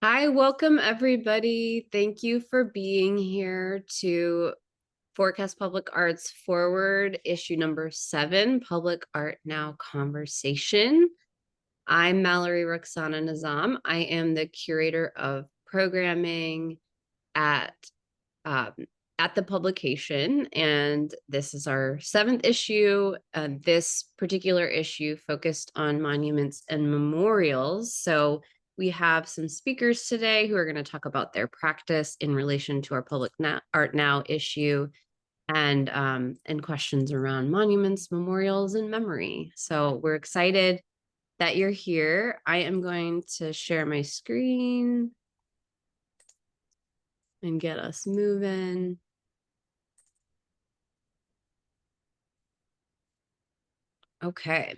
Hi, welcome everybody. Thank you for being here to Forecast Public Arts Forward, issue number 7, Public Art Now Conversation. I'm Mallory Roxana Nizam. I am the curator of programming at um, at the publication, and this is our 7th issue. This particular issue focused on monuments and memorials. So we have some speakers today who are going to talk about their practice in relation to our Art Now issue, and questions around monuments, memorials, and memory. So we're excited that you're here. I am going to share my screen and get us moving. Okay.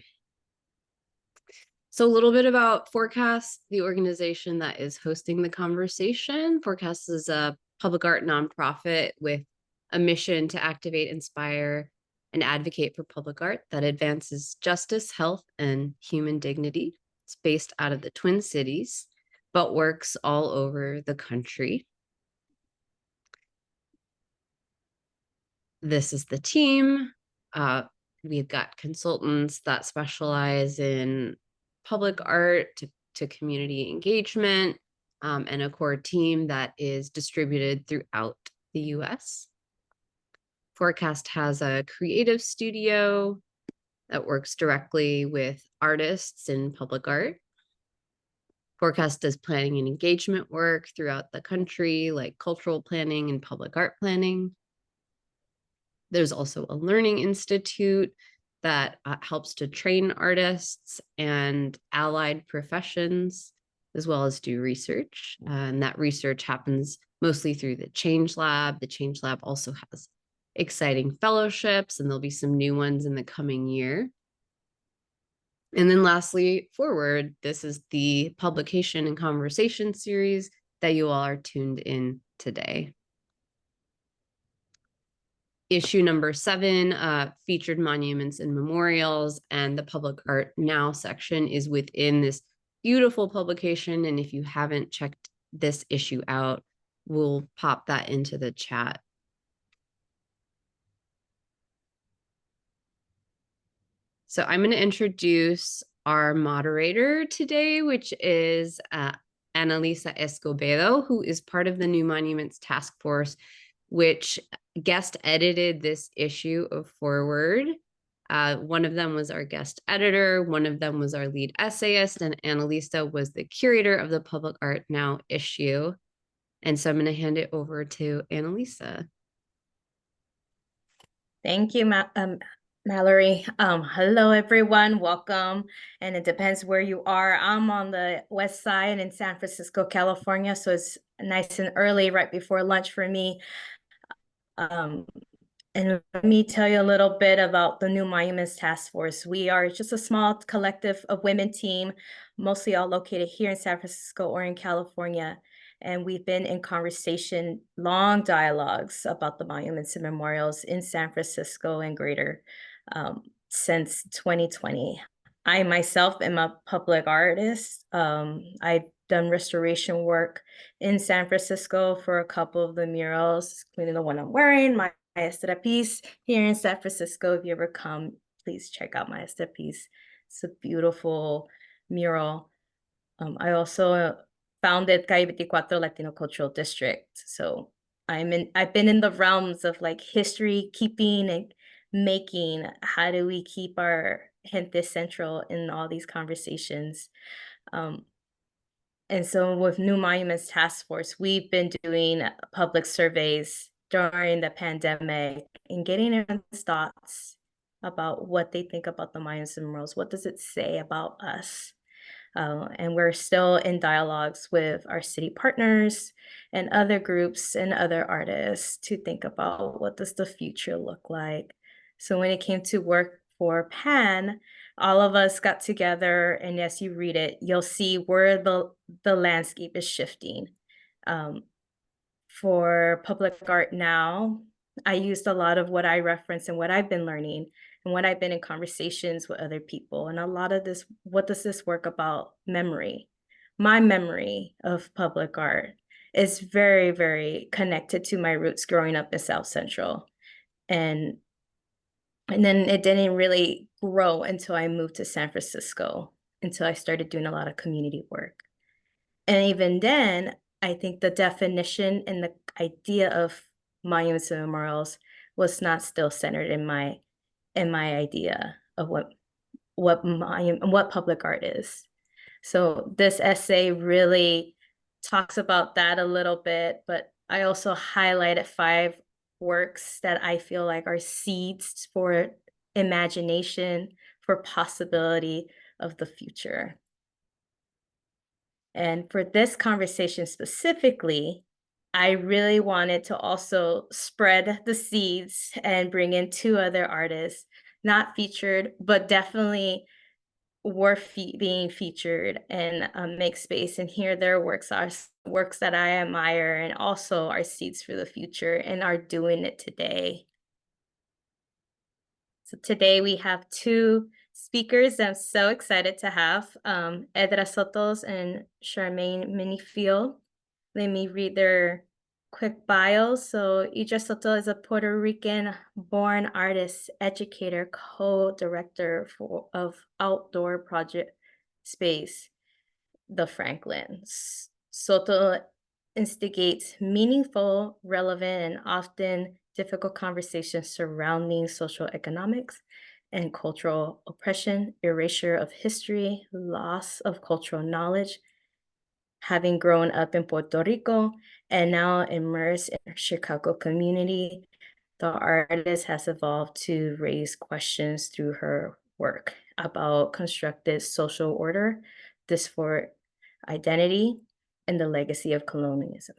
So a little bit about Forecast, the organization that is hosting the conversation. Forecast is a public art nonprofit with a mission to activate, inspire, and advocate for public art that advances justice, health, and human dignity. It's based out of the Twin Cities, but works all over the country. This is the team. We've got consultants that specialize in public art to community engagement, and a core team that is distributed throughout the US. Forecast has a creative studio that works directly with artists in public art. Forecast does planning and engagement work throughout the country, like cultural planning and public art planning. There's also a learning institute that helps to train artists and allied professions, as well as do research. And that research happens mostly through the Change Lab. The Change Lab also has exciting fellowships, and there'll be some new ones in the coming year. And then lastly, Forward, this is the publication and conversation series that you all are tuned in today. Issue number 7 featured monuments and memorials, and the Public Art Now section is within this beautiful publication. And if you haven't checked this issue out, we'll pop that into the chat. So I'm going to introduce our moderator today, which is Anna Lisa Escobedo, who is part of the New Monuments Taskforce, which guest edited this issue of Forward. One of them was our guest editor, one of them was our lead essayist, and Anna Lisa was the curator of the Public Art Now issue. And so I'm going to hand it over to Anna Lisa. Thank you, Mallory. Hello, everyone. Welcome. And it depends where you are. I'm on the west side in San Francisco, California. So it's nice and early, right before lunch for me. And let me tell you a little bit about the New Monuments Task Force. We are just a small collective of women team, mostly all located here in San Francisco or in California. And we've been in conversation, long dialogues about the monuments and memorials in San Francisco and greater since 2020. I myself am a public artist. I've done restoration work in San Francisco for a couple of the murals, including the one I'm wearing, my Estra piece here in San Francisco. If you ever come, please check out my Estra piece. It's a beautiful mural. I also founded Calle 24 Latino Cultural District. So I've been in the realms of like history keeping and making. How do we keep our gente central in all these conversations? And so with New Monuments Task Force, we've been doing public surveys during the pandemic and getting everyone's thoughts about what they think about the monuments and memorials. What does it say about us? And we're still in dialogues with our city partners and other groups and other artists to think about what does the future look like. So when it came to work for PAN, all of us got together, and as you read it, you'll see where the landscape is shifting. For Public Art Now, I used a lot of what I referenced and what I've been learning and what I've been in conversations with other people. And a lot of this, what does this work about memory? my memory of public art is very, very connected to my roots growing up in South Central. And and then it didn't really grow until I moved to San Francisco, until I started doing a lot of community work. And even then, I think the definition and the idea of monuments and memorials was not still centered in my idea of what public art is. So this essay really talks about that a little bit, but I also highlighted 5 works that I feel like are seeds for imagination, for possibility of the future. And for this conversation specifically, I really wanted to also spread the seeds and bring in 2 other artists, not featured, but definitely being featured and make space and hear their works are works that I admire and also are seeds for the future and are doing it today. So today we have 2 speakers I'm so excited to have, Edra Soto and Charmaine Minniefield. Let me read their quick bios. So Edra Soto is a Puerto Rican-born artist, educator, co-director of outdoor project space, The Franklins. Soto instigates meaningful, relevant, and often difficult conversations surrounding social economics and cultural oppression, erasure of history, loss of cultural knowledge. Having grown up in Puerto Rico and now immersed in the Chicago community, the artist has evolved to raise questions through her work about constructed social order, dysphoric identity, and the legacy of colonialism.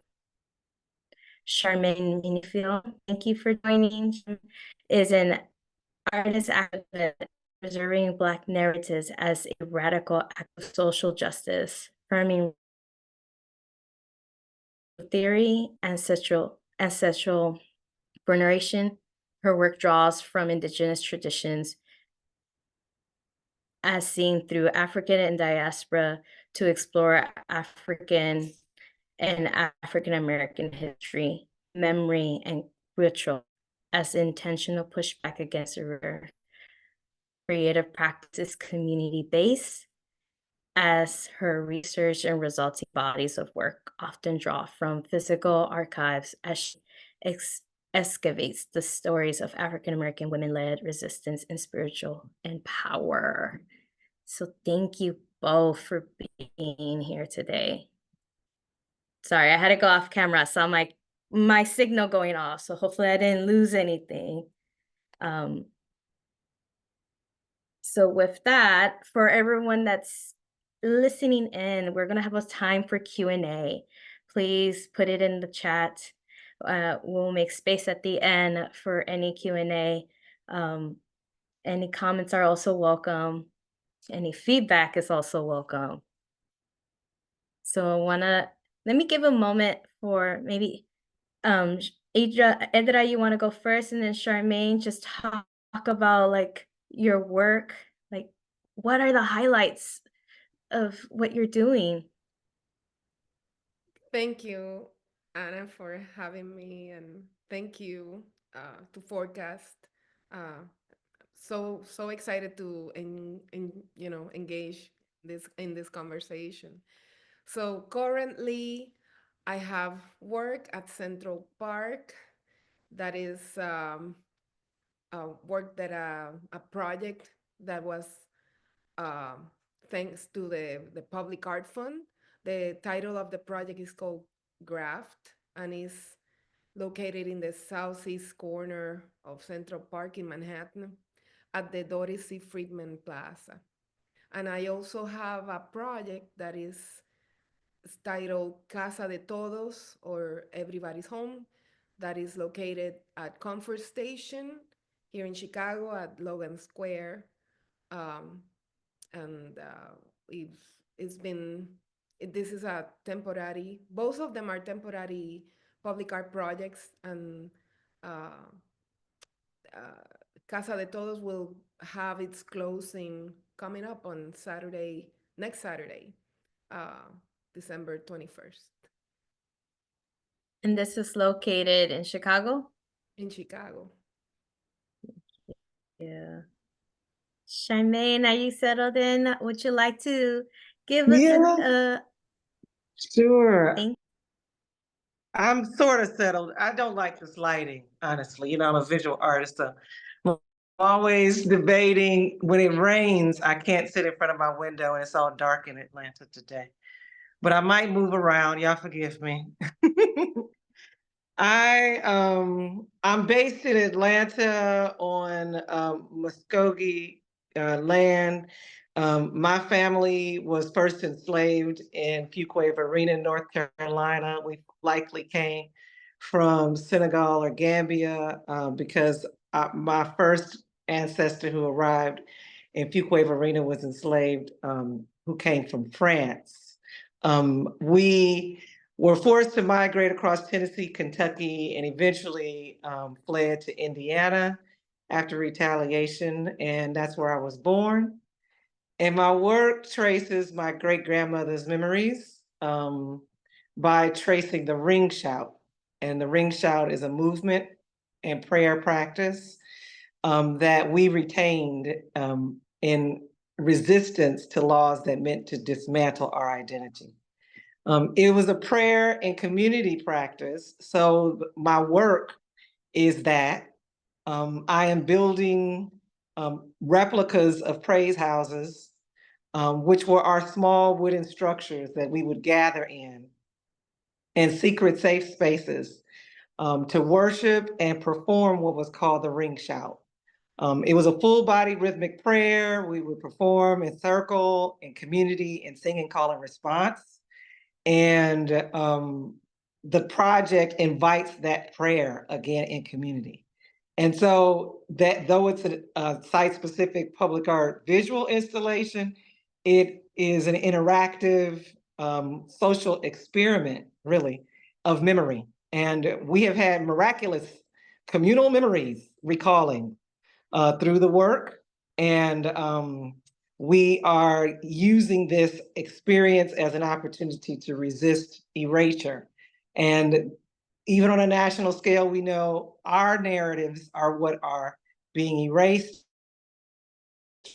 Charmaine Minniefield, thank you for joining, is an artist activist preserving Black narratives as a radical act of social justice, affirming theory, ancestral veneration. Her work draws from indigenous traditions as seen through African and diaspora to explore African and African American history, memory, and ritual as intentional pushback against a creative practice community-based, as her research and resulting bodies of work often draw from physical archives as she excavates the stories of African American women-led resistance and spiritual and power. So thank you both for being here today. Sorry, I had to go off camera. I saw my signal going off, so hopefully I didn't lose anything. So with that, for everyone that's listening in, we're gonna have a time for Q&A. Please put it in the chat. We'll make space at the end for any Q&A. Any comments are also welcome. Any feedback is also welcome. So let me give a moment for maybe Edra, you wanna go first, and then Charmaine, just talk about like your work, like what are the highlights of what you're doing? Thank you, Anna, for having me, and thank you to Forecast. Uh, so excited to engage this conversation. So currently, I have work at Central Park. That is work that a project that was uh, thanks to the Public Art Fund. The title of the project is called Graft and is located in the southeast corner of Central Park in Manhattan at the Doris C. Friedman Plaza. And I also have a project that is titled Casa de Todos, or Everybody's Home, that is located at Comfort Station here in Chicago at Logan Square. Um, and it's been this is a temporary, both of them are temporary public art projects, and uh, Casa de Todos will have its closing coming up on Saturday, next Saturday, December 21st And this is located in Chicago? in Chicago. Yeah. Charmaine, are you settled in? Would you like to give Yeah, a sure. thank I'm sort of settled. I don't like this lighting, honestly. You know, I'm a visual artist, so I'm always debating when it rains, I can't sit in front of my window and it's all dark in Atlanta today. But I might move around. Y'all forgive me. I'm based in Atlanta on Muskogee land. My family was first enslaved in Fuquay-Varina, North Carolina. We likely came from Senegal or Gambia because my first ancestor who arrived in Fuquay-Varina was enslaved, who came from France. We were forced to migrate across Tennessee, Kentucky, and eventually fled to Indiana after retaliation, and that's where I was born. And my work traces my great grandmother's memories by tracing the ring shout. And the ring shout is a movement and prayer practice that we retained in resistance to laws that meant to dismantle our identity. It was a prayer and community practice. So my work is that I am building replicas of praise houses, which were our small wooden structures that we would gather in, and secret safe spaces to worship and perform what was called the ring shout. It was a full body rhythmic prayer. We would perform in circle, in community, and sing and call and response. And the project invites that prayer again in community. And so that though it's a site-specific public art visual installation, it is an interactive social experiment, really, of memory. And we have had miraculous communal memories recalling through the work. And we are using this experience as an opportunity to resist erasure. And even on a national scale, we know our narratives are what are being erased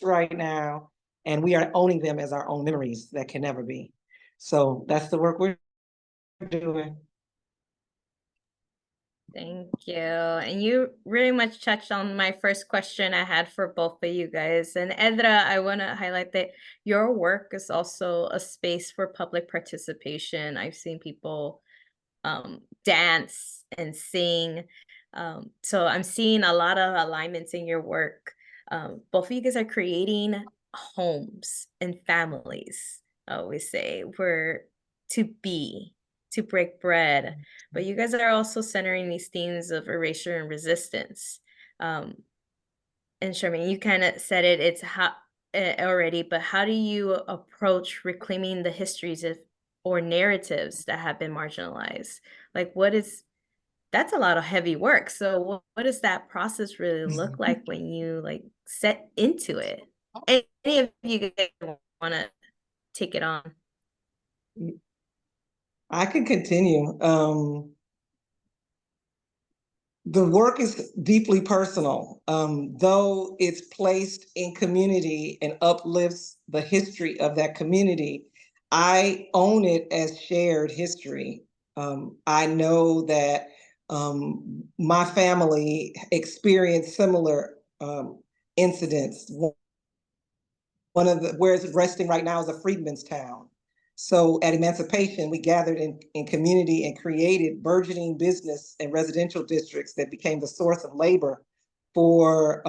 right now, and we are owning them as our own memories that can never be. So that's the work we're doing. Thank you. And you really much touched on my first question I had for both of you guys. And Edra, I want to highlight that your work is also a space for public participation. I've seen people dance and sing. So I'm seeing a lot of alignments in your work. Both of you guys are creating homes and families, I always say, where to be, to break bread. But you guys are also centering these themes of erasure and resistance. And Charmaine, you kind of said it's how already, but how do you approach reclaiming the histories of or narratives that have been marginalized? Like, that's a lot of heavy work. So what does that process really look like when you like set into it? Any of you guys want to take it on? I can continue. The work is deeply personal, though it's placed in community and uplifts the history of that community. I own it as shared history. I know that my family experienced similar incidents. One of the, where it's resting right now is a freedmen's town. So at Emancipation, we gathered in community and created burgeoning business and residential districts that became the source of labor for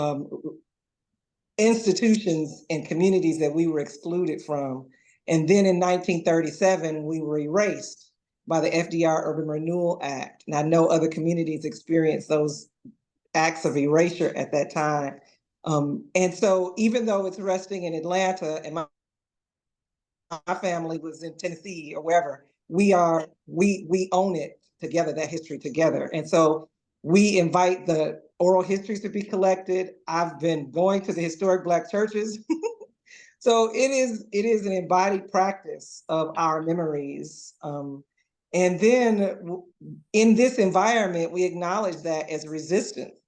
institutions and communities that we were excluded from. And then in 1937, we were erased by the FDR Urban Renewal Act. And I know other communities experienced those acts of erasure at that time. And so even though it's resting in Atlanta and my family was in Tennessee or wherever, we own it together, that history together. And so we invite the oral histories to be collected. I've been going to the historic Black churches So it is an embodied practice of our memories. And then in this environment, we acknowledge that as resistance.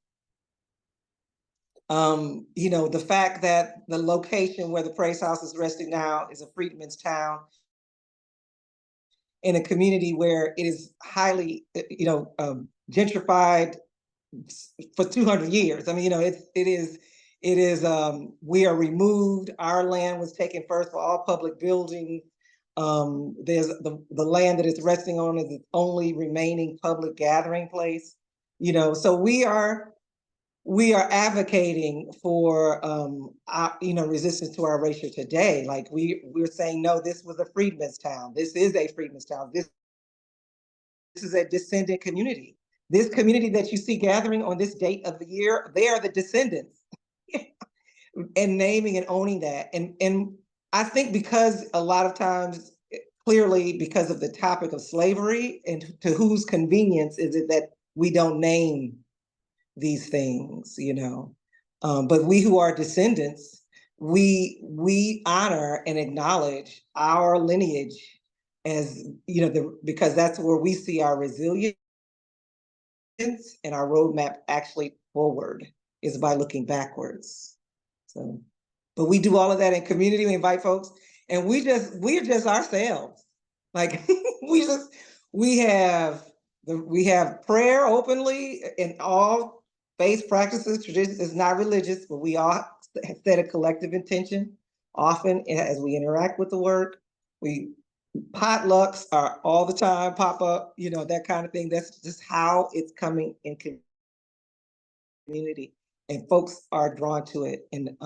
The fact that the location where the Praise House is resting now is a freedmen's town in a community where it is highly, gentrified for 200 years. I mean, we are removed. Our land was taken first for all public building. There's the land that it's resting on is the only remaining public gathering place. So we are advocating for resistance to our erasure today. Like we're saying, no, this was a freedmen's town. This is a freedmen's town. This is a descendant community. This community that you see gathering on this date of the year, they are the descendants. And naming and owning that. And I think because a lot of times, clearly because of the topic of slavery, and to whose convenience is it that we don't name these things, but we who are descendants, we honor and acknowledge our lineage as, because that's where we see our resilience and our roadmap actually forward is by looking backwards. So, but we do all of that in community. We invite folks, and we're just ourselves. Like we have prayer openly in all faith practices, traditions. It's not religious, but we all set a collective intention. Often, as we interact with the work, potlucks are all the time, pop up, that kind of thing. That's just how it's coming in community, and folks are drawn to it in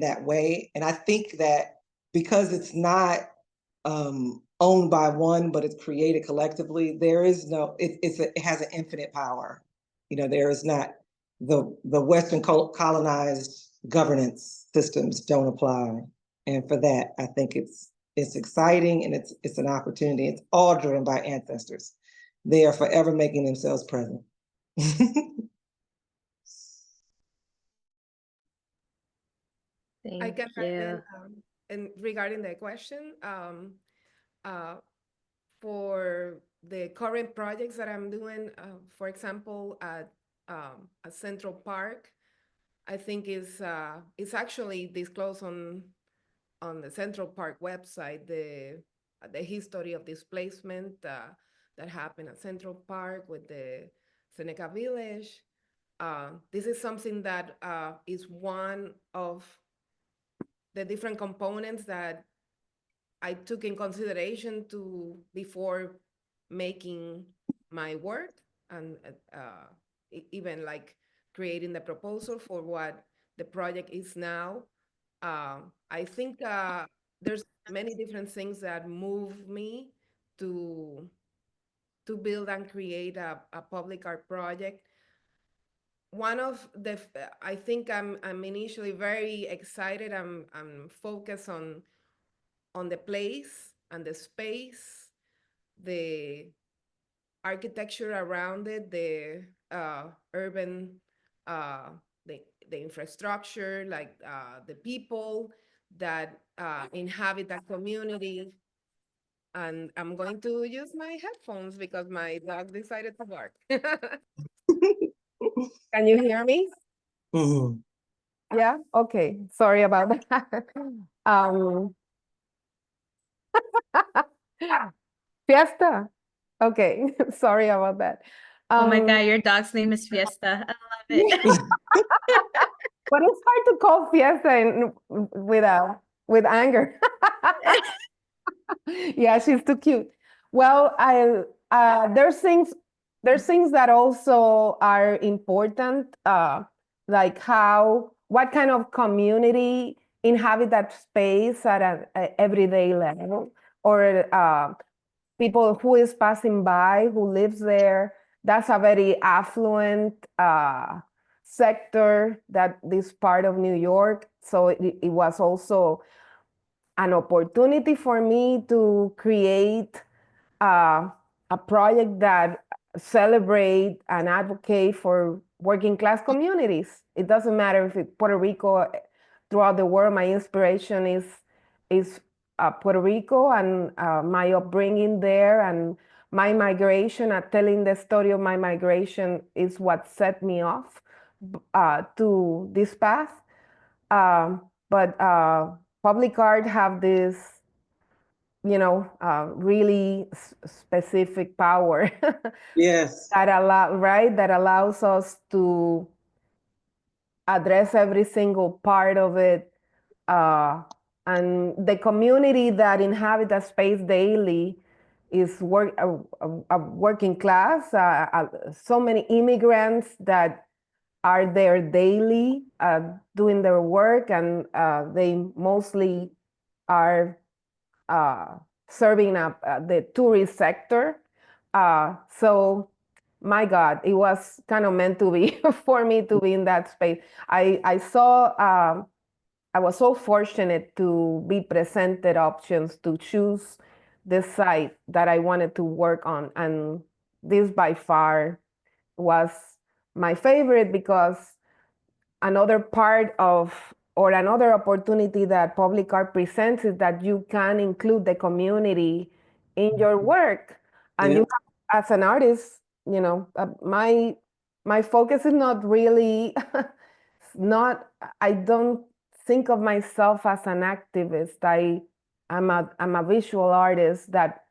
that way. And I think that because it's not owned by one, but it's created collectively, there is no, it has an infinite power. There is not the Western colonized governance systems don't apply. And for that, I think it's exciting, and it's an opportunity. It's all driven by ancestors. They are forever making themselves present. I Thank can you. add in, and regarding the question, for the current projects that I'm doing, for example, at Central Park, I think it's actually disclosed on the Central Park website, the history of displacement that happened at Central Park with the Seneca Village. This is something that is one of the different components that I took in consideration before making my work, and even like creating the proposal for what the project is now. I think there's many different things that move me to build and create a public art project. One of the, I think I'm initially very excited. I'm focused on the place and the space, the architecture around it, the urban, uh, the infrastructure, like the people that inhabit that community. And I'm going to use my headphones because my dog decided to bark. Can you hear me? Mhm. Yeah? Okay. Sorry about that. um, Fiesta. Okay. Sorry about that. Oh my God, your dog's name is Fiesta. I love it. But it's hard to call Fiesta with anger. Yeah, she's too cute. Well, there's things that also are important, like what kind of community inhabit that space at an everyday level, or people who is passing by, who lives there. That's a very affluent sector, that this part of New York. So it was also an opportunity for me to create a project that celebrate and advocate for working class communities. It doesn't matter if it's Puerto Rico, throughout the world. My inspiration is is Puerto Rico and my upbringing there and my migration, telling the story of my migration is what set me off to this path. But public art have this, really specific power Yes. that allows us to address every single part of it. And the community that inhabit that space daily is a working class, so many immigrants that are there daily doing their work, and they mostly are serving up the tourist sector. So my God, it was kind of meant to be for me to be in that space. I saw, I was so fortunate to be presented options to choose the site that I wanted to work on. And this by far was my favorite, because another part of, or another opportunity that public art presents, is that you can include the community in your work. And Yeah. you have, as an artist, my focus is not really not, I don't think of myself as an activist. I'm a visual artist that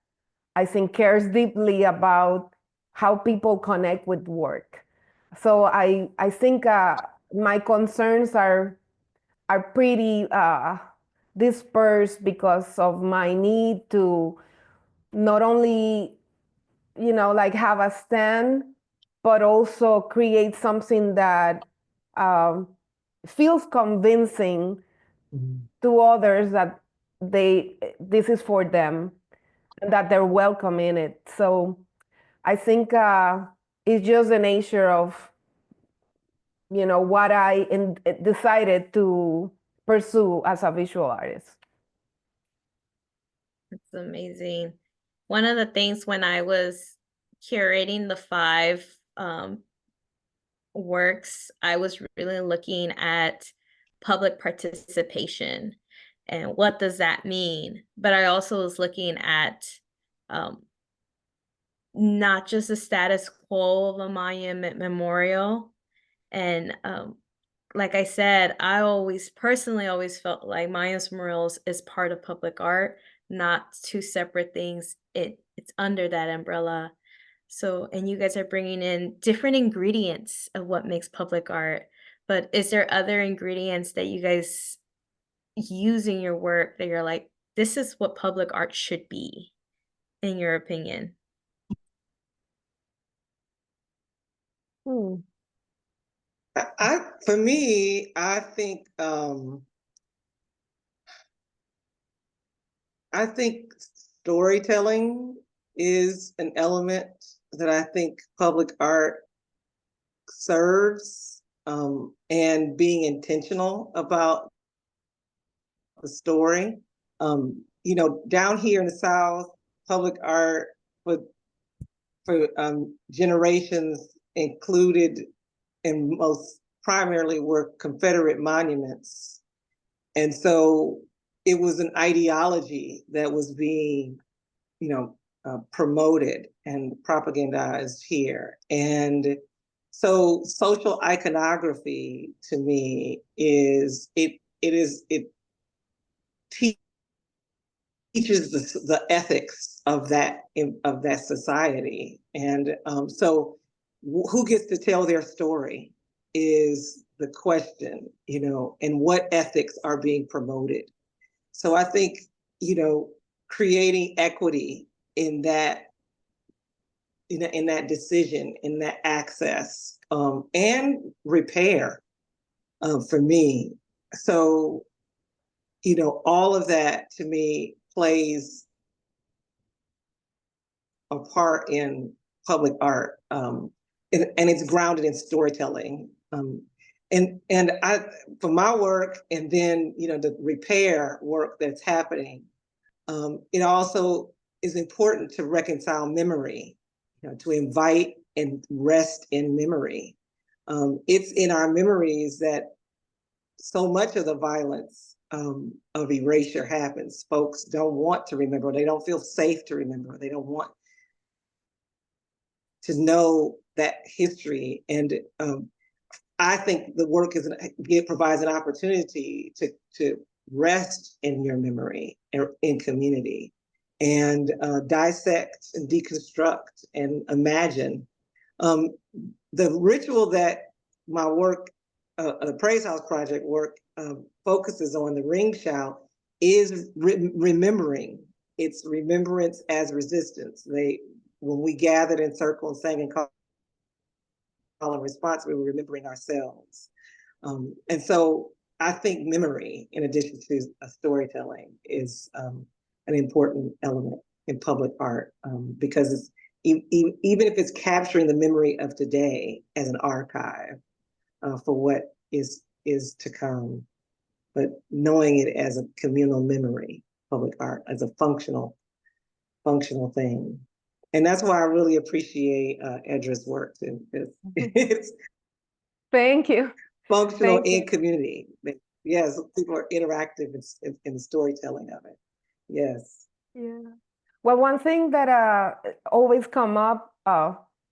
I think cares deeply about how people connect with work. So I think my concerns are pretty dispersed because of my need to not only, like have a stand, but also create something that um, feels convincing to others that this is for them and that they're welcome in it. So I think it's just the nature of, what I decided to pursue as a visual artist. That's amazing. One of the things when I was curating the 5 works, I was really looking at public participation and what does that mean? But I also was looking at not just the status quo of a monument memorial. And like I said, I personally always felt like monuments memorials is part of public art, not 2 separate things. It's under that umbrella. So, and you guys are bringing in different ingredients of what makes public art. But is there other ingredients that you guys use in your work that you're like, this is what public art should be, in your opinion? Hmm. For me, I think storytelling is an element that I think public art serves, and being intentional about the story. Down here in the South, public art for generations included, and most primarily, were Confederate monuments. And so it was an ideology that was being, promoted and propagandized here. And so social iconography to me it teaches the ethics of that society. And so who gets to tell their story is the question, and what ethics are being promoted. So I think, creating equity in that, in that decision, in that access, and repair, for me. So, all of that to me plays a part in public art, and it's grounded in storytelling. And I, for my work, and then the repair work that's happening, it also is important to reconcile memory, to invite and rest in memory. It's in our memories that so much of the violence of erasure happens. Folks don't want to remember. They don't feel safe to remember. They don't want to know that history. And I think the work provides an opportunity to rest in your memory in community and dissect and deconstruct and imagine. The ritual that my work, the Praise House Project work, focuses on, the ring shout, is remembering. It's remembrance as resistance. When we gathered in circle and sang and call and response, we were remembering ourselves. And so I think memory, in addition to storytelling, is an important element in public art, because it's, even if it's capturing the memory of today as an archive for what is to come, but knowing it as a communal memory, public art as a functional thing. And that's why I really appreciate Edra's work too, because it's Thank you. functional Thank you. in community. Yes, people are interactive in the storytelling of it. Yes. Yeah. Well, one thing that always come up,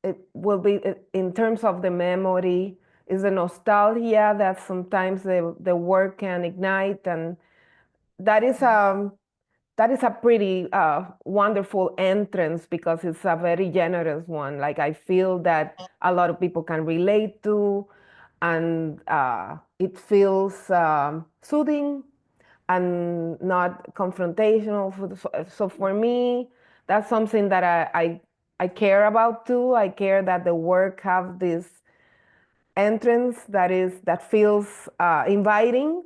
it will be in terms of the memory, is the nostalgia that sometimes the work can ignite, and that is a pretty wonderful entrance because it's a very generous one. Like, I feel that a lot of people can relate to, and it feels soothing and not confrontational. So for me, that's something that I care about too. I care that the work have this entrance that feels inviting,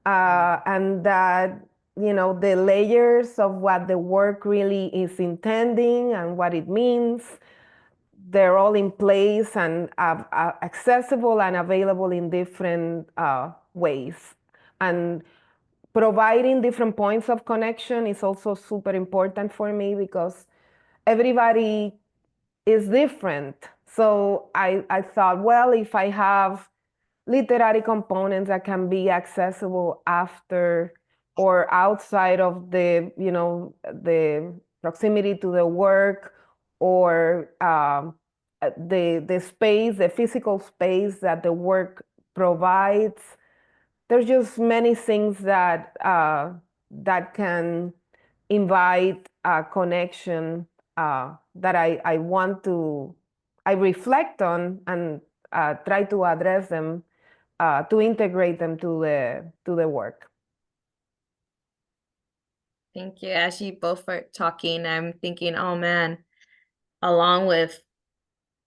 and that, you know, the layers of what the work really is intending and what it means, they're all in place and accessible and available in different ways. And providing different points of connection is also super important for me because everybody is different. So I thought, well, if I have literary components that can be accessible after or outside of the, you know, the proximity to the work, or the space, the physical space that the work provides, there's just many things that that can invite a connection that I reflect on and try to address them, to integrate them to the work. Thank you. As you both are talking, I'm thinking, oh man, along with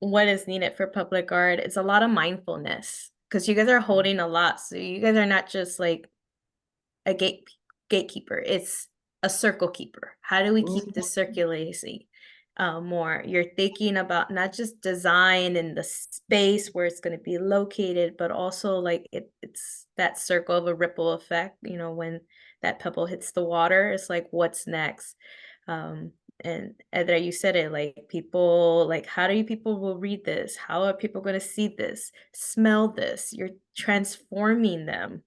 what is needed for public art, it's a lot of mindfulness because you guys are holding a lot. So you guys are not just like a gatekeeper, it's a circle keeper. How do we keep this circulating more? You're thinking about not just design and the space where it's going to be located, but also like it's that circle of a ripple effect. You know, when that pebble hits the water, it's like, what's next? And Edra, you said it, like people, like how do you people will read this? How are people going to see this, smell this? You're transforming them.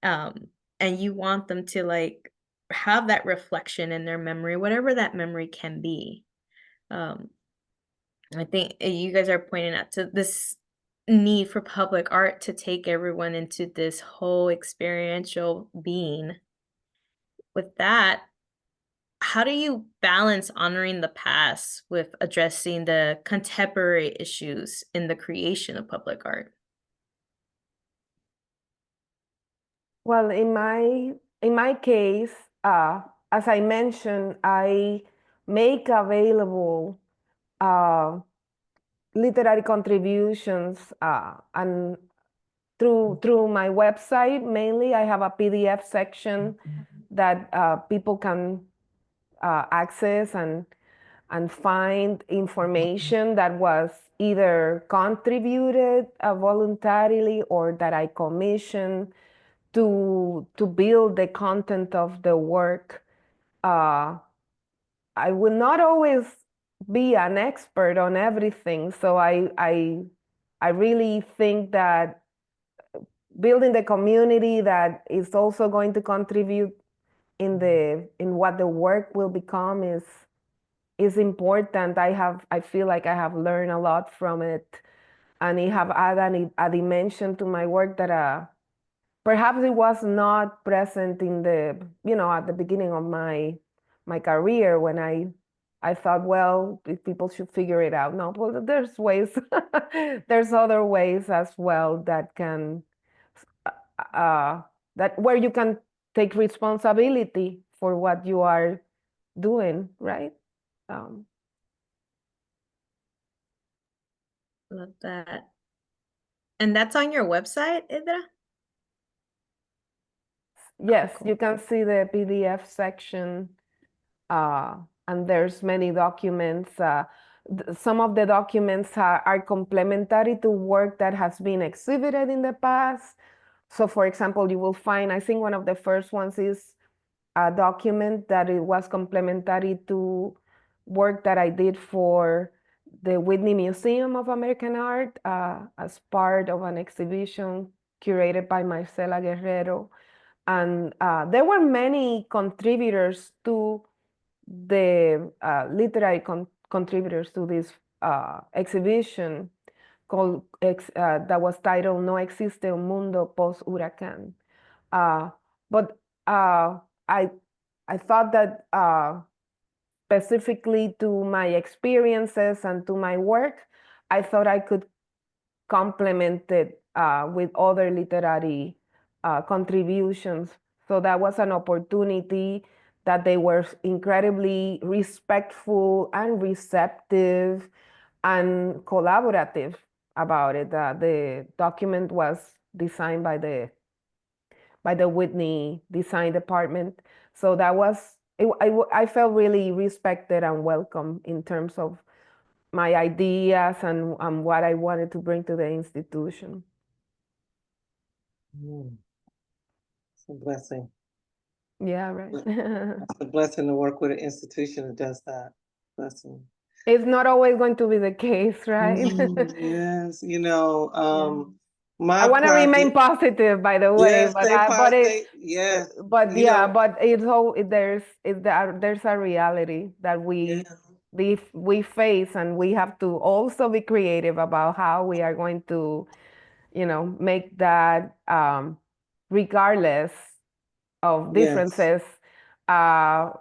And you want them to like have that reflection in their memory, whatever that memory can be. I think you guys are pointing out to this need for public art to take everyone into this whole experiential being. With that, how do you balance honoring the past with addressing the contemporary issues in the creation of public art? Well, in my case, as I mentioned, I make available literary contributions, and through my website. Mainly, I have a PDF section that people can access and find information that was either contributed voluntarily or that I commissioned to build the content of the work. I will not always be an expert on everything, so I really think that building the community that is also going to contribute in what the work will become is important. I feel like I have learned a lot from it, and it have added a dimension to my work that perhaps it was not present in at the beginning of my career, when I thought, well, if people should figure it out. No, well, there's ways, there's other ways as well that can, that where you can take responsibility for what you are doing, right? Um, Love that. And that's on your website, Edra? yes, cool. you can see the PDF section, and there's many documents. Some of the documents are complementary to work that has been exhibited in the past. So for example, you will find, I think one of the first ones is a document that it was complementary to work that I did for the Whitney Museum of American Art, as part of an exhibition curated by Marcela Guerrero. And there were many contributors to the literary contributors to this exhibition called that was titled No Existe un Mundo Post Huracán. But I thought that specifically to my experiences and to my work, I thought I could complement it with other literary contributions. So that was an opportunity that they were incredibly respectful and receptive and collaborative about it. The document was designed by the Whitney Design Department. So that was, I felt really respected and welcome in terms of my ideas and what I wanted to bring to the institution. It's a blessing. Yeah, right. It's a blessing to work with an institution that does that. Blessing. It's not always going to be the case, right? Yes, I my want to remain project. positive, by the way, Yes, stay positive. Yes, but it's all there's a reality that we face, and we have to also be creative about how we are going to, make that, regardless of yes. differences, a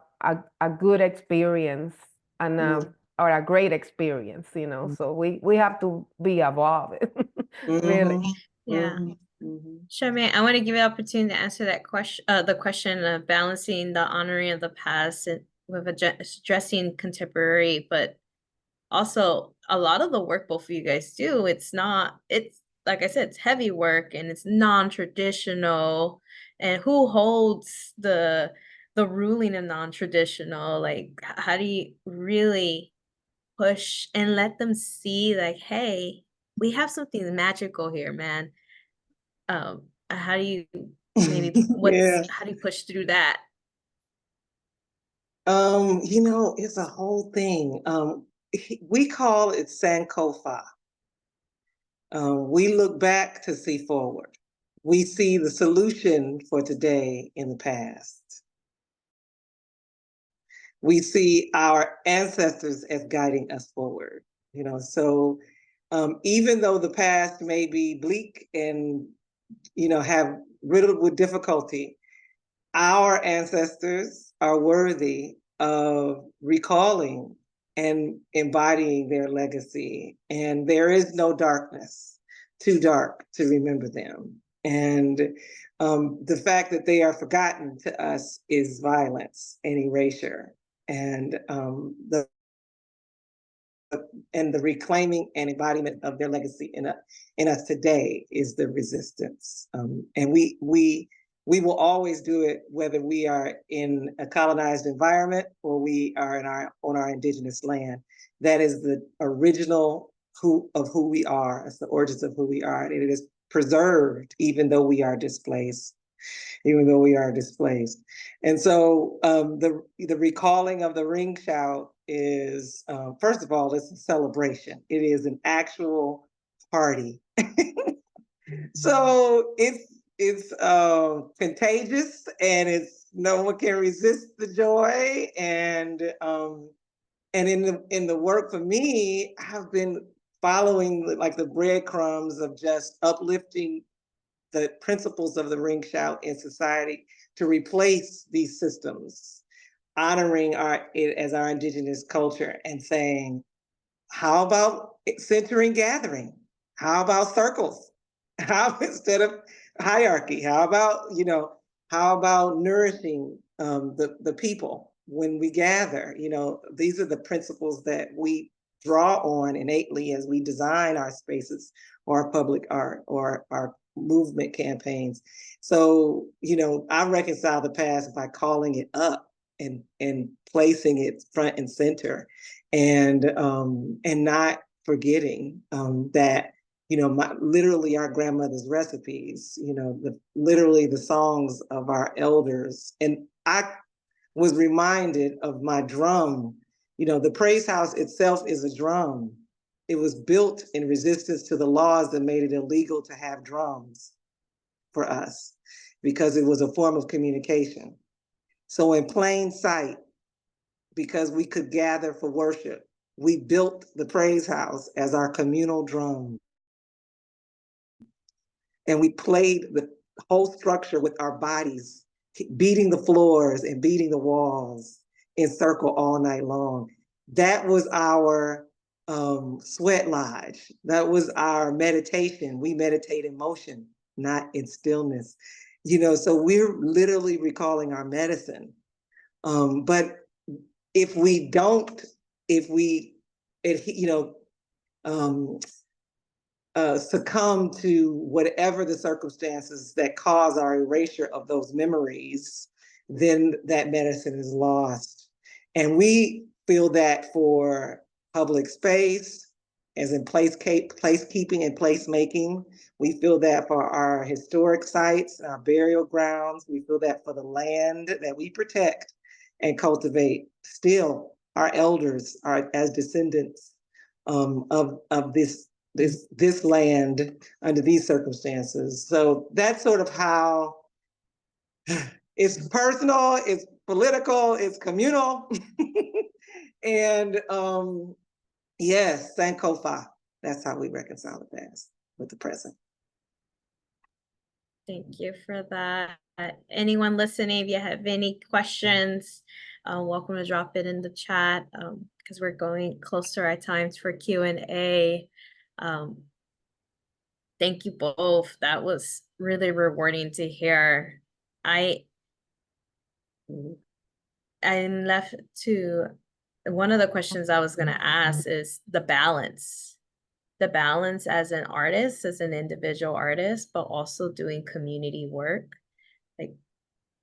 good experience and or a great experience. So we have to be above it, really. Yeah. Charmaine, I want to give you the opportunity to answer that question, the question of balancing the honoring of the past and with addressing contemporary, but also a lot of the work both of you guys do, it's like I said, it's heavy work and it's non-traditional. And who holds the ruling of non-traditional? Like, how do you really push and let them see, like, hey, we have something magical here, man? How do you how do you push through that? It's a whole thing. We call it Sankofa. We look back to see forward. We see the solution for today in the past. We see our ancestors as guiding us forward. So even though the past may be bleak and have riddled with difficulty, our ancestors are worthy of recalling and embodying their legacy. And there is no darkness too dark to remember them. And the fact that they are forgotten to us is violence and erasure. And the reclaiming and embodiment of their legacy in us today is the resistance. And we will always do it, whether we are in a colonized environment or we are on our indigenous land. That is the original of who we are. It's the origins of who we are, and it is preserved even though we are displaced. And so the recalling of the ring shout is, first of all, it's a celebration. It is an actual party. So it's contagious, and it's no one can resist the joy. And in the work for me, I've been following like the breadcrumbs of just uplifting the principles of the ring shout in society to replace these systems, honoring it as our indigenous culture, and saying, how about centering gathering? How about circles? How instead of hierarchy? How about nourishing the people when we gather? These are the principles that we draw on innately as we design our spaces or our public art or our movement campaigns. So, I reconcile the past by calling it up and placing it front and center, and not forgetting that literally our grandmother's recipes, literally the songs of our elders. And I was reminded of my drum. The Praise House itself is a drum. It was built in resistance to the laws that made it illegal to have drums for us, because it was a form of communication. So in plain sight, because we could gather for worship, we built the Praise House as our communal drum. And we played the whole structure with our bodies, beating the floors and beating the walls in circle all night long. That was our sweat lodge. That was our meditation. We meditate in motion, not in stillness. So we're literally recalling our medicine. But if we don't, succumb to whatever the circumstances that cause our erasure of those memories, then that medicine is lost. And we feel that for public space, as in placekeeping and placemaking. We feel that for our historic sites, our burial grounds. We feel that for the land that we protect and cultivate. Still, our elders are as descendants of this land under these circumstances. So that's sort of how it's personal, it's political, it's communal. And yes, Sankofa. That's how we reconcile the past with the present. Thank you for that. Anyone listening, if you have any questions, welcome to drop it in the chat, because we're going close to our times for Q&A. Thank you both. That was really rewarding to hear. I'm left to one of the questions I was going to ask is the balance as an artist, as an individual artist, but also doing community work. Like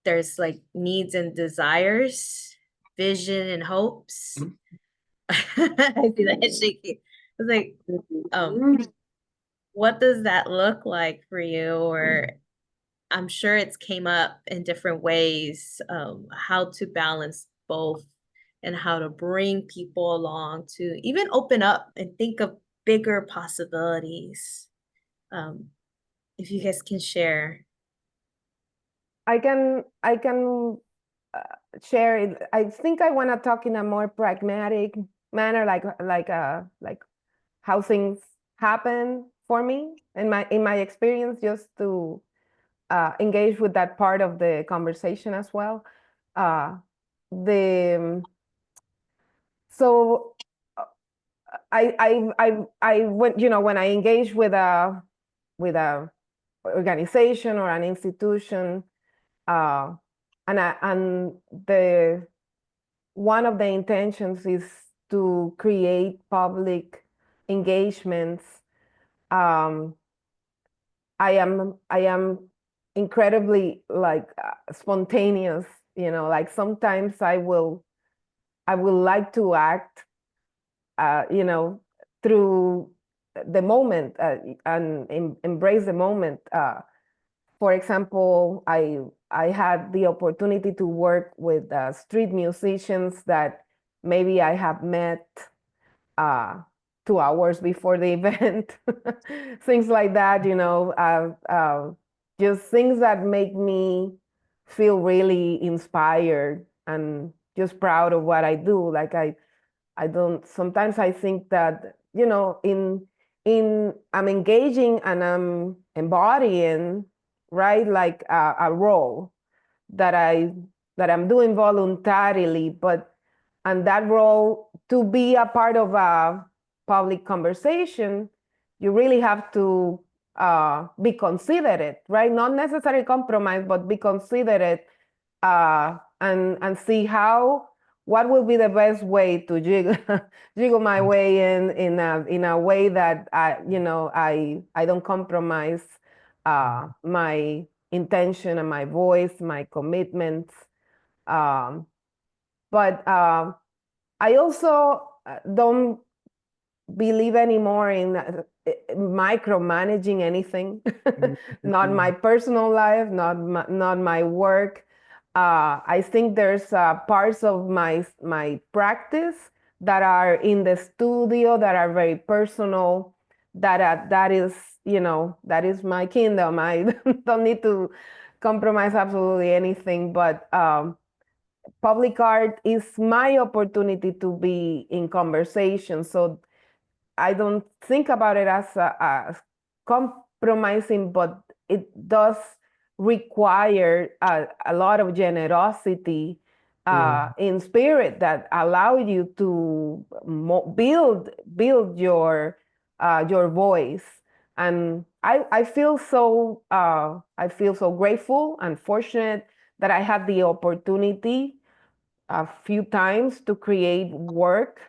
there's like needs and desires, vision and hopes. I see that shaking. It's like, what does that look like for you? Or I'm sure it's came up in different ways, how to balance both and how to bring people along to even open up and think of bigger possibilities. If you guys can share. I can share it. I think I want to talk in a more pragmatic manner, like how things happen for me in my experience, just to engage with that part of the conversation as well. So I went, when I engage with a organization or an institution, and one of the intentions is to create public engagements. I am incredibly spontaneous, like sometimes I will like to act, through the moment, and embrace the moment. For example, I had the opportunity to work with street musicians that maybe I have met 2 hours before the event, things like that, just things that make me feel really inspired and just proud of what I do. Like I don't, sometimes I think that, in I'm engaging and I'm embodying, right, like a role that I'm doing voluntarily, but and that role to be a part of a public conversation, you really have to be considerate, right? Not necessarily compromise, but be considerate, and see what will be the best way to jiggle my way in a way that I don't compromise my intention and my voice, my commitments. Um, but I also don't believe anymore in micromanaging anything, not my personal life, not my work. I think there's parts of my practice that are in the studio that are very personal. That is, that is my kingdom. I don't need to compromise absolutely anything. But public art is my opportunity to be in conversation. So I don't think about it as compromising, but it does require a lot of generosity in spirit that allow you to build your voice. And I feel so grateful and fortunate that I had the opportunity a few times to create work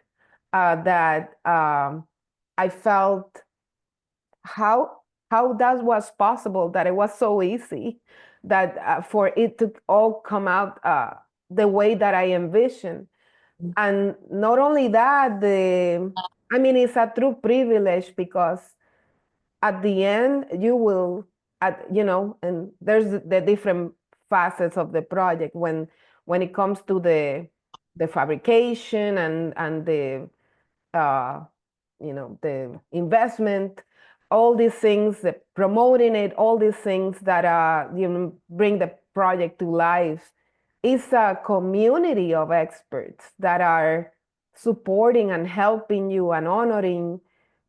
that I felt how that was possible, that it was so easy, that for it to all come out the way that I envisioned. And not only that, it's a true privilege because at the end you will, and there's the different facets of the project when it comes to the fabrication and the uh, the investment, all these things, the promoting it, all these things that bring the project to life. It's a community of experts that are supporting and helping you and honoring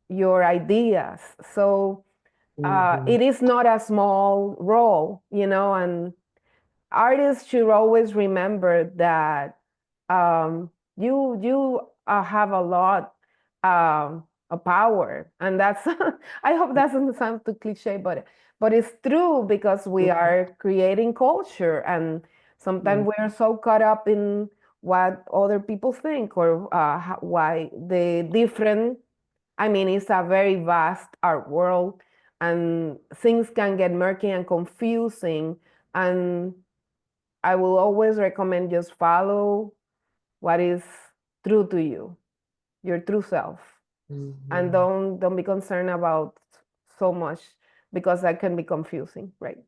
your ideas. So it is not a small role, and artists should always remember that you have a lot of power, and that's I hope that doesn't sound too cliche, but it's true because we are creating culture, and sometimes we're so caught up in what other people think or why the different. It's a very vast art world, and things can get murky and confusing. And I will always recommend just follow what is true to you, your true self, and don't be concerned about so much because that can be confusing, right?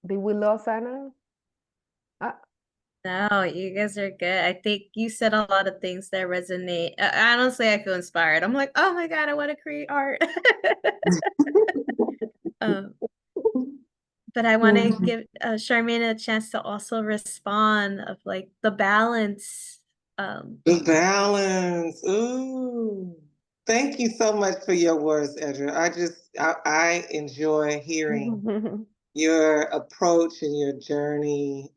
Did we lose Anna? No, you guys are good. I think you said a lot of things that resonate. Honestly, I feel inspired. I'm like, oh my God, I want to create art. But I want to give Charmaine a chance to also respond of like the balance. The balance. Ooh. Thank you so much for your words, Edra. I enjoy hearing your approach and your journey.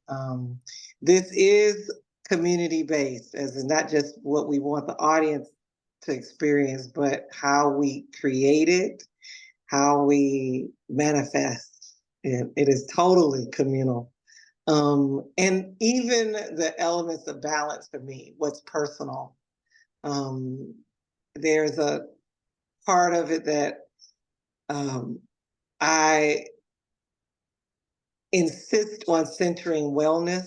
This is community-based, as in not just what we want the audience to experience, but how we create it, how we manifest. And it is totally communal. And even the elements of balance for me, what's personal. There's a part of it that I insist on centering wellness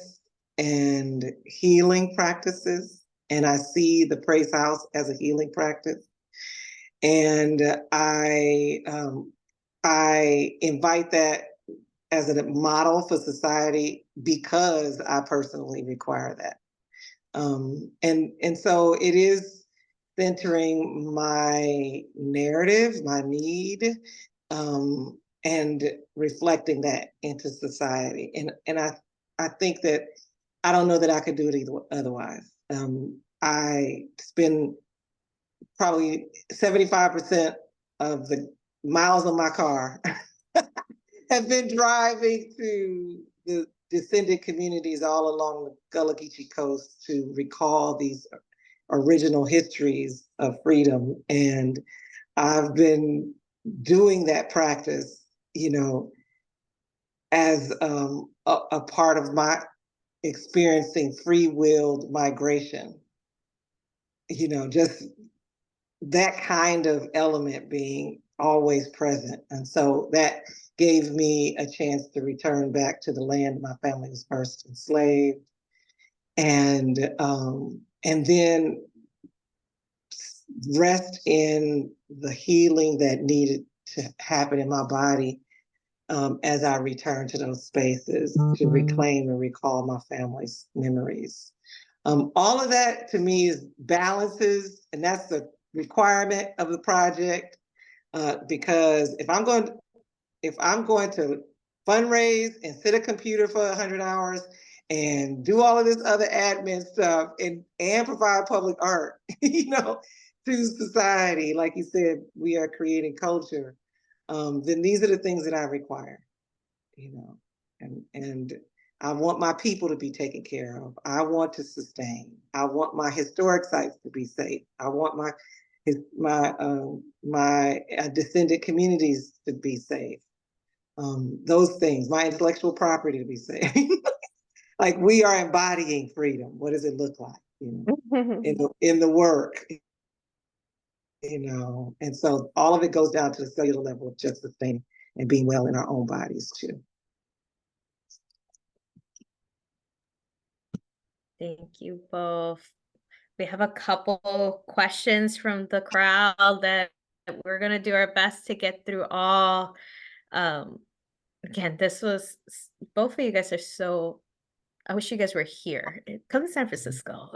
and healing practices and I see the praise house as a healing practice. And I invite that as a model for society because I personally require that. And so it is centering my narrative, my need, and reflecting that into society. And I think that I don't know that I could do it otherwise. I spend probably 75% of the miles on my car have been driving to the descendant communities all along the Gullah Geechee coast to recall these original histories of freedom. And I've been doing that practice, you know, as a part of my experiencing free-willed migration, you know, just that kind of element being always present. And so that gave me a chance to return back to the land my family was first enslaved, and then rest in the healing that needed to happen in my body as I returned to those spaces to reclaim and recall my family's memories. All of that to me is balances, and that's the requirement of the project. Because if I'm going to fundraise and sit at a computer for 100 hours and do all of this other admin stuff and provide public art, you know, to society, like you said, we are creating culture. Then these are the things that I require, you know, and I want my people to be taken care of. I want to sustain. I want my historic sites to be safe. I want my descendant communities to be safe. Those things, my intellectual property to be safe. Like, we are embodying freedom. What does it look like, you know, in the work, you know? And so all of it goes down to the cellular level of just sustaining and being well in our own bodies too. Thank you both. We have a couple questions from the crowd that we're going to do our best to get through all. Again, both of you guys are so, I wish you guys were here. Come to San Francisco.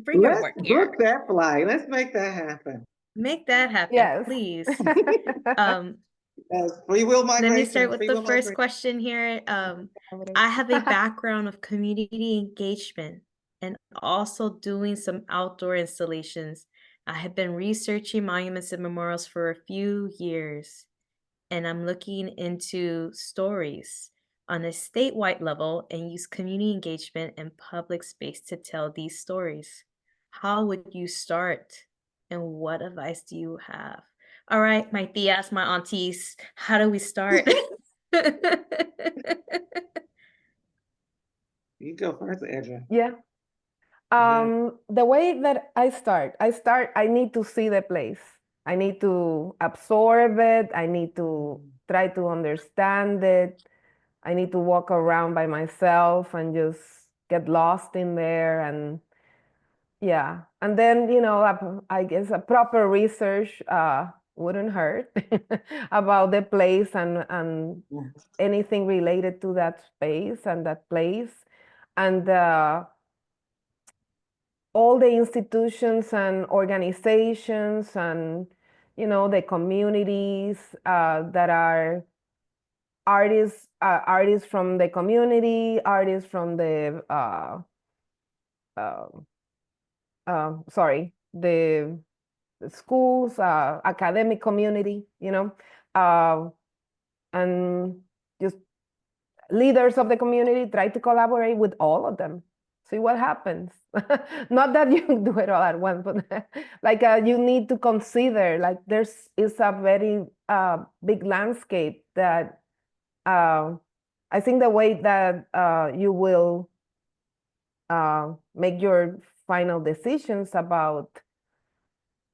Bring your work here. Book that flight. Let's make that happen. Make that happen, Yes. please. Free will migration. Let me start with the first question here. I have a background of community engagement and also doing some outdoor installations. I have been researching monuments and memorials for a few years, and I'm looking into stories on a statewide level and use community engagement and public space to tell these stories. How would you start, and what advice do you have? All right, my tias, my aunties, how do we start? You go first, Edra. Yeah. The way that I start, I need to see the place. I need to absorb it. I need to try to understand it. I need to walk around by myself and just get lost in there. And yeah, and then, you know, I guess a proper research wouldn't hurt about the place and anything related to that space and that place. And all the institutions and organizations and, you know, the communities that are artists from the community, artists from the the schools, academic community, you know, and just leaders of the community, try to collaborate with all of them. See what happens. Not that you do it all at once, but like you need to consider, like is a very big landscape that I think the way that you will make your final decisions about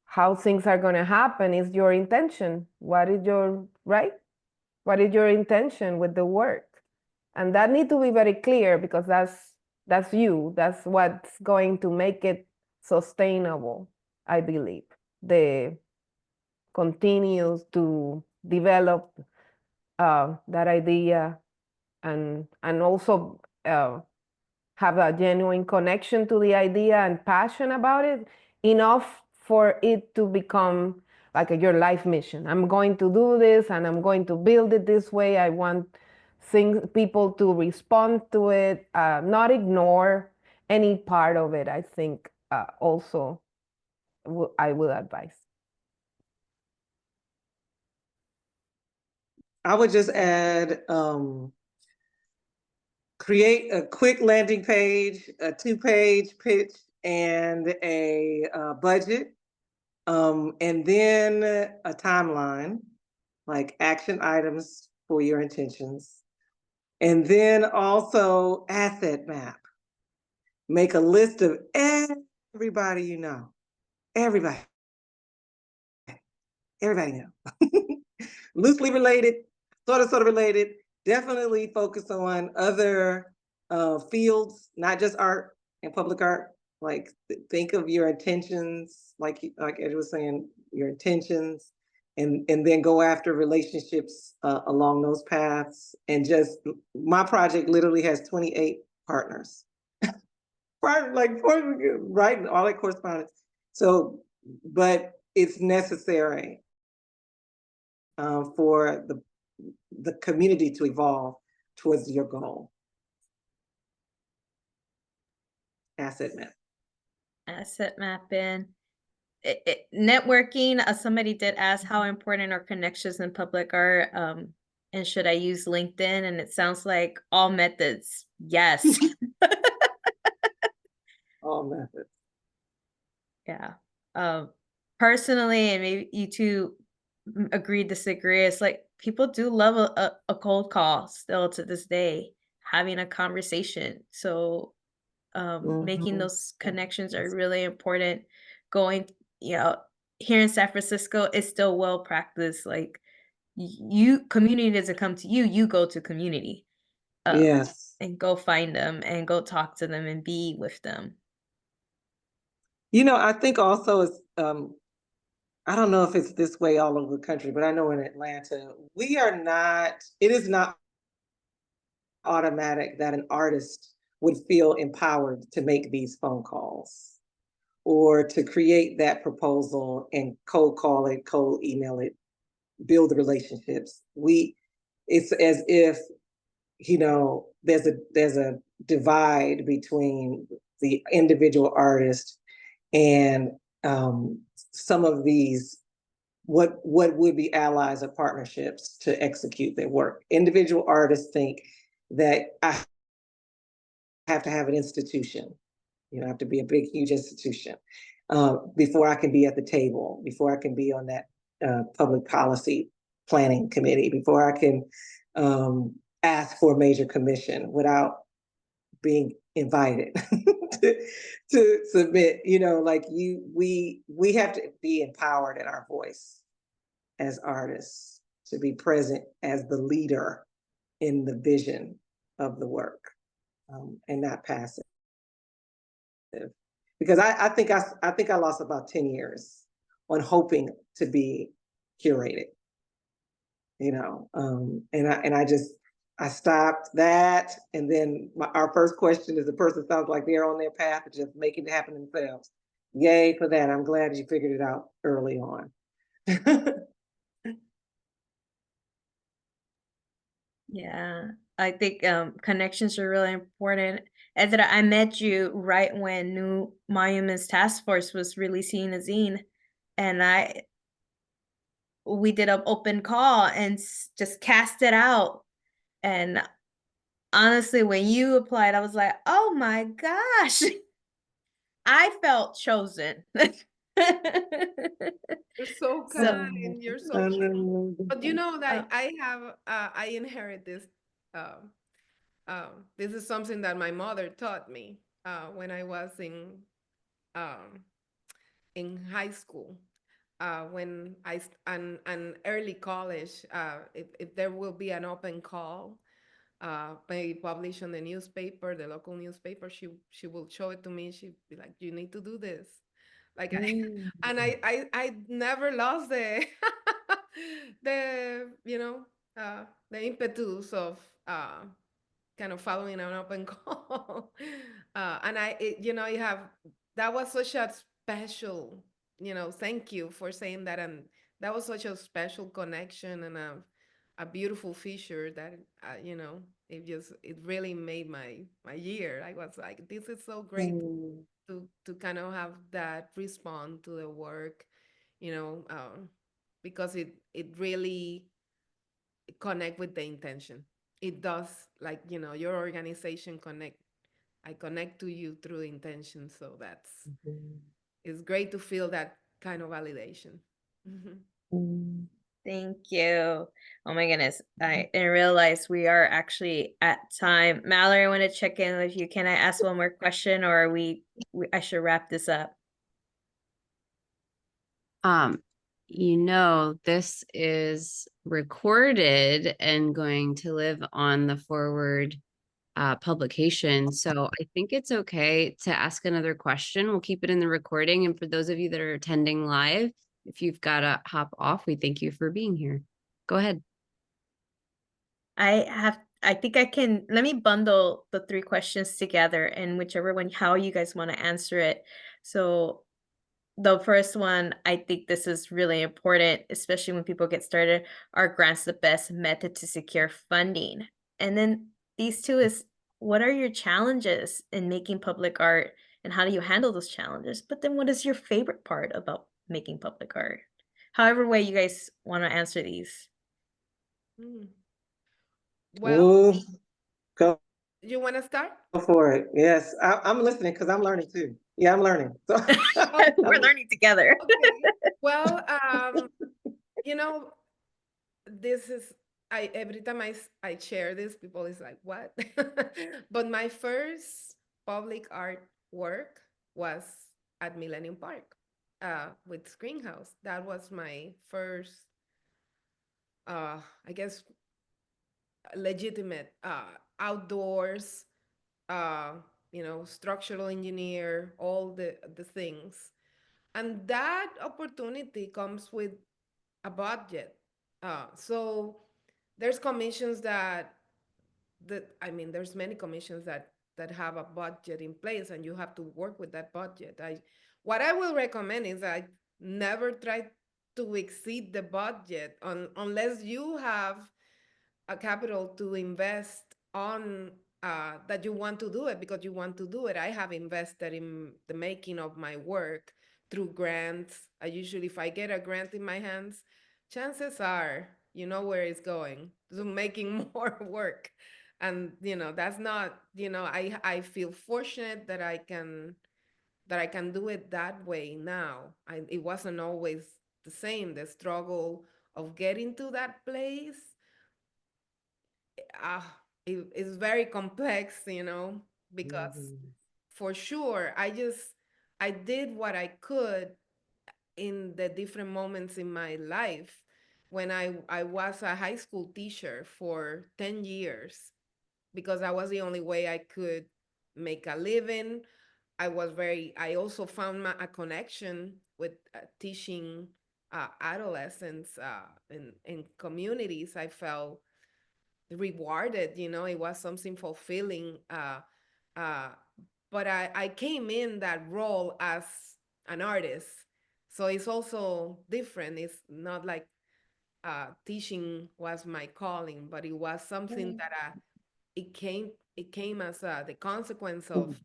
how things are going to happen is your intention. What is your, right? What is your intention with the work? And that need to be very clear, because that's that's you. That's what's going to make it sustainable, I believe. The continues to develop that idea and also have a genuine connection to the idea and passion about it enough for it to become like your life mission. I'm going to do this and I'm going to build it this way. I want people to respond to it, not ignore any part of it. I think also I will advise. I would just add, create a quick landing page, a 2-page pitch, and a budget, and then a timeline, like action items for your intentions. And then also asset map. Make a list of everybody you know. Everybody know. Loosely related, sort of related. Definitely focus on other fields, not just art and public art. Like think of your intentions, like Ed was saying, your intentions, and then go after relationships along those paths. And just my project literally has 28 partners. Like writing all that correspondence. So, but it's necessary for the community to evolve towards your goal. Asset map. Asset mapping. Networking, somebody did ask how important are connections in public art, and should I use LinkedIn? And it sounds like all methods, yes. All methods. Yeah. Personally, and maybe you two agree, disagree, it's like people do love a cold call still to this day, having a conversation. So making those connections are really important. Going, here in San Francisco, it's still well practiced. Like community doesn't come to you, you go to community. Yes. And go find them and go talk to them and be with them. I think also it's, I don't know if it's this way all over the country, but I know in Atlanta, it is not automatic that an artist would feel empowered to make these phone calls or to create that proposal and cold call it, cold email it, build the relationships. It's as if, there's a divide between the individual artist and some of these what would be allies or partnerships to execute their work. Individual artists think that I have to have an institution. I have to be a big, huge institution before I can be at the table, before I can be on that public policy planning committee, before I can ask for a major commission without being invited to submit. We have to be empowered in our voice as artists, to be present as the leader in the vision of the work, and not passive. Because I think I lost about 10 years on hoping to be curated, I stopped that. And then our first question is, the person sounds like they're on their path to just making it happen themselves. Yay for that. I'm glad you figured it out early on. Yeah, I think connections are really important. Edra, I met you right when New Monuments Taskforce was releasing a zine, and we did an open call and just cast it out. And honestly, when you applied, I was like, oh my gosh, I felt chosen. You're so kind. You're so cute. But that I inherit this. This is something that my mother taught me when I was in high school. When an early college, if there will be an open call, maybe published on the newspaper, the local newspaper, she will show it to me. She'd be like, "You need to do this." Like, and I never lost the the the impetus of kind of following an open call. And you have, that was such a special, thank you for saying that. And that was such a special connection and a beautiful feature that, it really made my year. I was like, this is so great to kind of have that respond to the work, because it really connect with the intention. It does, like, your organization connect. I connect to you through intention. So it's great to feel that kind of validation. Thank you. Oh my goodness. I didn't realize we are actually at time. Mallory, I want to check in with you. Can I ask one more question, or I should wrap this up? This is recorded and going to live on the forward publication. So I think it's okay to ask another question. We'll keep it in the recording. And for those of you that are attending live, if you've got to hop off, we thank you for being here. Go ahead. I think I can, let me bundle the 3 questions together, and whichever one, how you guys want to answer it. So the first one, I think this is really important, especially when people get started. Are grants the best method to secure funding? And then these two is, what are your challenges in making public art, and how do you handle those challenges? But then what is your favorite part about making public art? However way you guys want to answer these. Well, Ooh, go you want to start? for it. Yes, I'm listening because I'm learning too. Yeah, I'm learning. So We're learning together. Okay. Well, you know, this is, I every time I share this, people is like, what? But my first public art work was at Millennium Park, with Screenhouse. That was my first, I guess, legitimate, outdoors, uh, structural engineer, all the things. And that opportunity comes with a budget. So there's commissions there's many commissions that have a budget in place, and you have to work with that budget. What I will recommend is I never try to exceed the budget unless you have a capital to invest on, that you want to do it because you want to do it. I have invested in the making of my work through grants. I usually, if I get a grant in my hands, chances are you know where it's going to making more work. And that's not, I feel fortunate that I can do it that way now. It wasn't always the same. The struggle of getting to that place, it's very complex, because for sure, I did what I could in the different moments in my life. When I was a high school teacher for 10 years, because that was the only way I could make a living. I also found a connection with teaching adolescents in communities. I felt rewarded, it was something fulfilling. Uh, but I came in that role as an artist. So it's also different. It's not like teaching was my calling, but it was something that it came as the consequence of,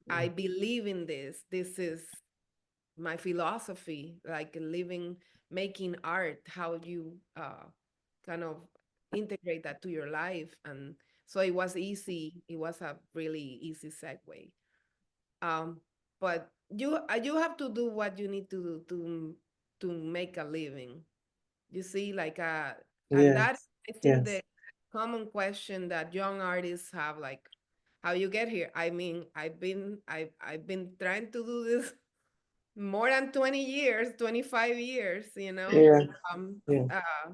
I believe in this. This is my philosophy, like living, making art, how you kind of integrate that to your life. And so it was easy. It was a really easy segue. Um, but you have to do what you need to do to make a living. You see, like, and that, yes, I think, yes, the common question that young artists have, like, how you get here. I mean, I've been trying to do this more than 20 years, 25 years, yeah, Um, yeah. uh,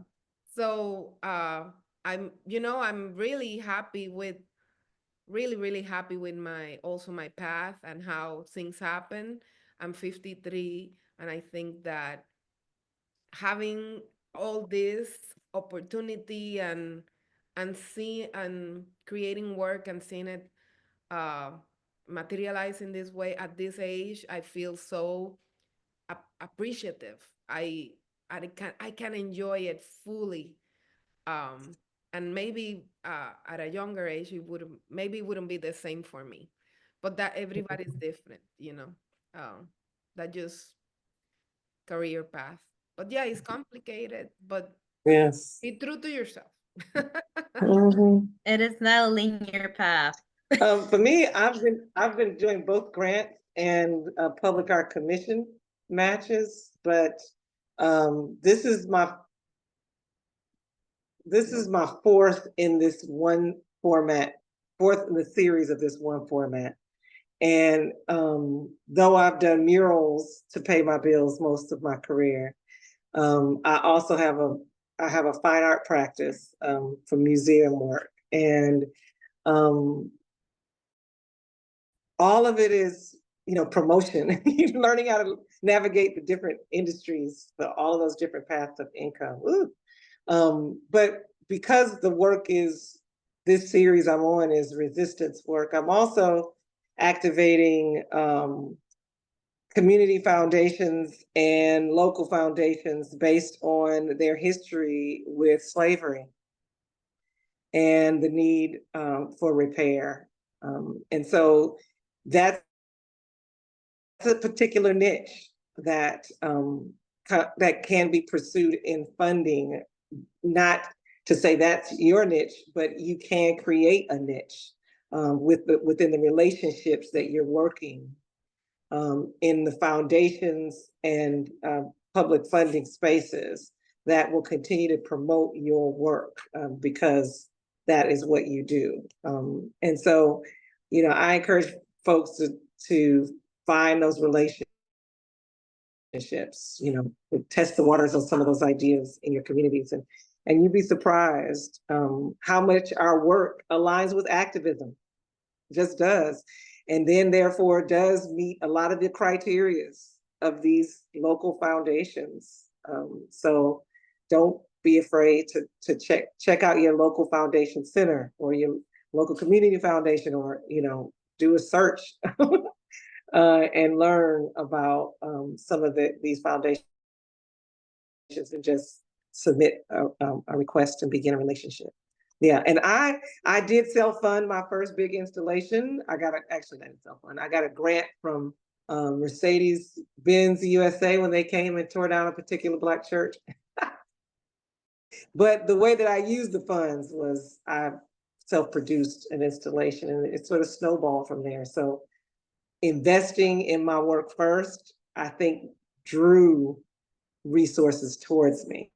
so I'm really happy with, really happy with my path and how things happen. I'm 53, and I think that having all this opportunity and see and creating work and seeing it uh materialize in this way at this age, I feel so appreciative. I can enjoy it fully. um and maybe at a younger age it wouldn't be the same for me, but that everybody's different, that just career path. But yeah, it's complicated, but Yes. be true to yourself. Mhm. It is not a linear path. For me, I've been doing both grants and public art commission matches, but this is my fourth in this one format, fourth in the series of this one format. And though I've done murals to pay my bills most of my career, I also have a fine art practice for museum work, and um, all of it is, promotion. Learning how to navigate the different industries, all of those different paths of income. But because the work is, this series I'm on is resistance work, I'm also activating community foundations and local foundations based on their history with slavery and the need for repair. And so that's a particular niche that that can be pursued in funding. Not to say that's your niche, but you can create a niche within the relationships that you're working in the foundations and public funding spaces that will continue to promote your work because that is what you do. And so, I encourage folks to find those relationships, test the waters on some of those ideas in your communities, and you'd be surprised how much our work aligns with activism. Just does. And then therefore does meet a lot of the criterias of these local foundations. So don't be afraid to check out your local foundation center or your local community foundation, or do a search and learn about some of these foundations, and just submit a request and begin a relationship. Yeah, and I did self-fund my first big installation. Actually, I didn't self-fund. I got a grant from Mercedes-Benz USA when they came and tore down a particular Black church. But the way that I used the funds was I self-produced an installation, and it sort of snowballed from there. So investing in my work first, I think, drew resources towards me.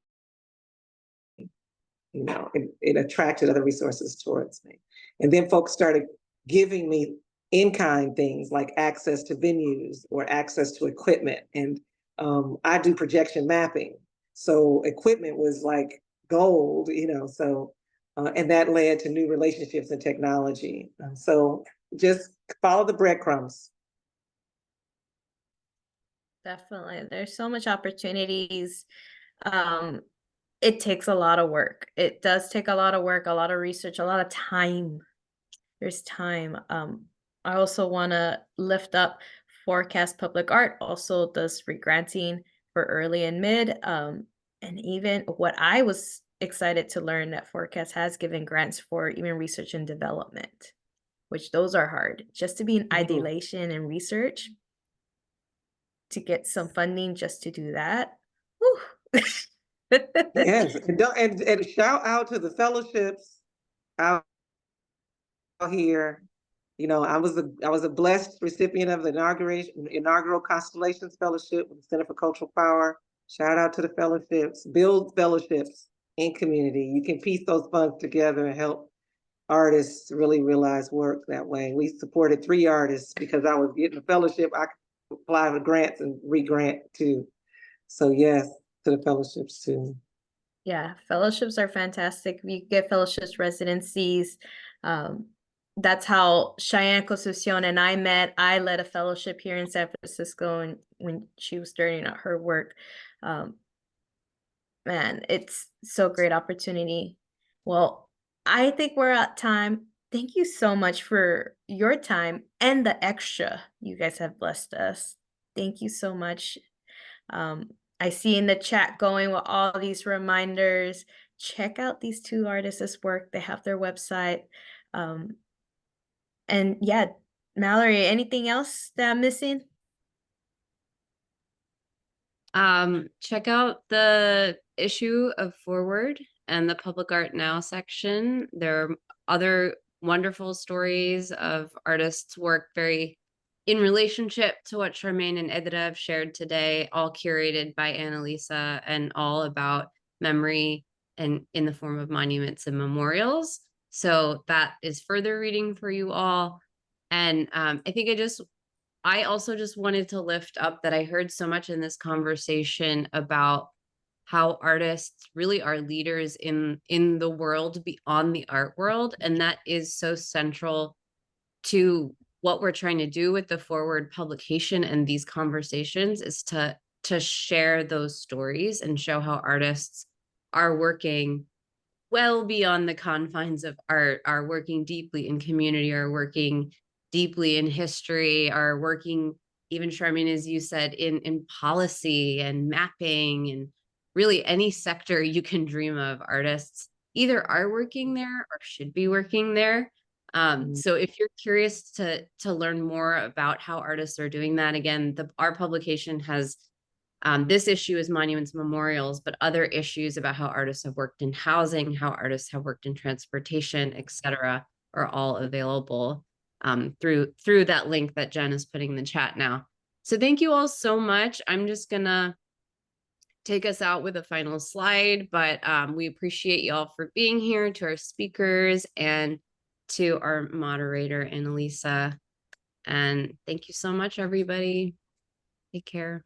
It attracted other resources towards me. And then folks started giving me in-kind things like access to venues or access to equipment. And I do projection mapping. So equipment was like gold, so, and that led to new relationships and technology. So just follow the breadcrumbs. Definitely. There's so much opportunities. It takes a lot of work. It does take a lot of work, a lot of research, a lot of time. There's time. I also want to lift up Forecast Public Art, also does free granting for early and mid. And even what I was excited to learn that Forecast has given grants for even research and development, which those are hard. Just to be in ideation and research, to get some funding just to do that. Whew. Yes, and shout out to the fellowships out here. I was a blessed recipient of the inaugural Constellations Fellowship with the Center for Cultural Power. Shout out to the fellowships. Build fellowships in community. You can piece those funds together and help artists really realize work that way. We supported 3 artists because I was getting a fellowship. I could apply for grants and re-grant too. So yes, to the fellowships too. Yeah, fellowships are fantastic. You get fellowships, residencies. That's how Cheyenne Concepcion and I met. I led a fellowship here in San Francisco, and when she was starting out her work. Um, Man, it's so great opportunity. Well, I think we're at time. Thank you so much for your time and the extra you guys have blessed us. Thank you so much. I see in the chat going with all these reminders. Check out these two artists' work. They have their website. Um, and yeah, Mallory, anything else that I'm missing? Check out the issue of Forward and the Public Art Now section. There are other wonderful stories of artists' work very in relationship to what Charmaine and Edra have shared today, all curated by Anna Lisa and all about memory and in the form of monuments and memorials. So that is further reading for you all. And I think I also just wanted to lift up that I heard so much in this conversation about how artists really are leaders in the world beyond the art world, and that is so central to what we're trying to do with the Forward publication and these conversations, is to share those stories and show how artists are working well beyond the confines of art, are working deeply in community, are working deeply in history, are working, even Charmaine, as you said, in policy and mapping, and really any sector you can dream of, artists either are working there or should be working there. So if you're curious to learn more about how artists are doing that, again, our publication has this issue is monuments memorials, but other issues about how artists have worked in housing, how artists have worked in transportation, etc., are all available through that link that Jen is putting in the chat now. So thank you all so much. I'm just gonna take us out with a final slide, but we appreciate you all for being here, to our speakers and to our moderator, Anna Lisa. And thank you so much, everybody. Take care.